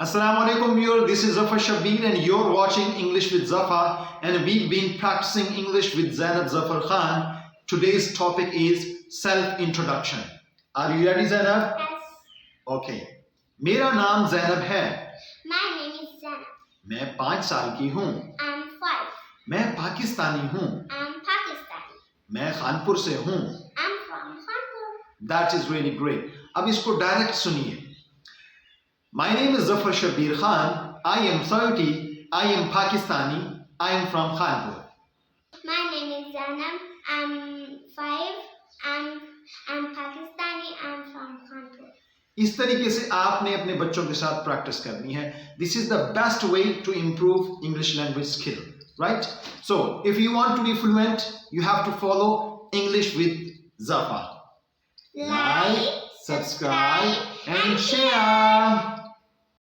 Assalamu alaikum viewers, this is Zafar and you're watching English with Zafar, and we've been practicing English with Zainab Zafar Khan. Today's topic is self-introduction. Are you ready, Zainab? Yes. Okay. मेरा नाम Zainab है. My name is Zainab. मैं 5 साल की हूँ. I'm 5. मैं पाकिस्तानी हूँ. I'm Pakistani. मैं खानपुर से हूँ. I'm from Kanpur. That is really great. अब इसको डायरेक्ट सुनिए. My name is Zafar Shabbir Khan. I am 30. I am Pakistani. I am from Kanpur. My name is Zainab. I'm 5. I'm Pakistani. I'm from Kanpur. इस तरीके से आपने अपने बच्चों के साथ प्रैक्टिस करनी है. This is the best way to improve English language skill, right? So, if you want to be fluent, you have to follow English with Zafar. Like, Subscribe, and share.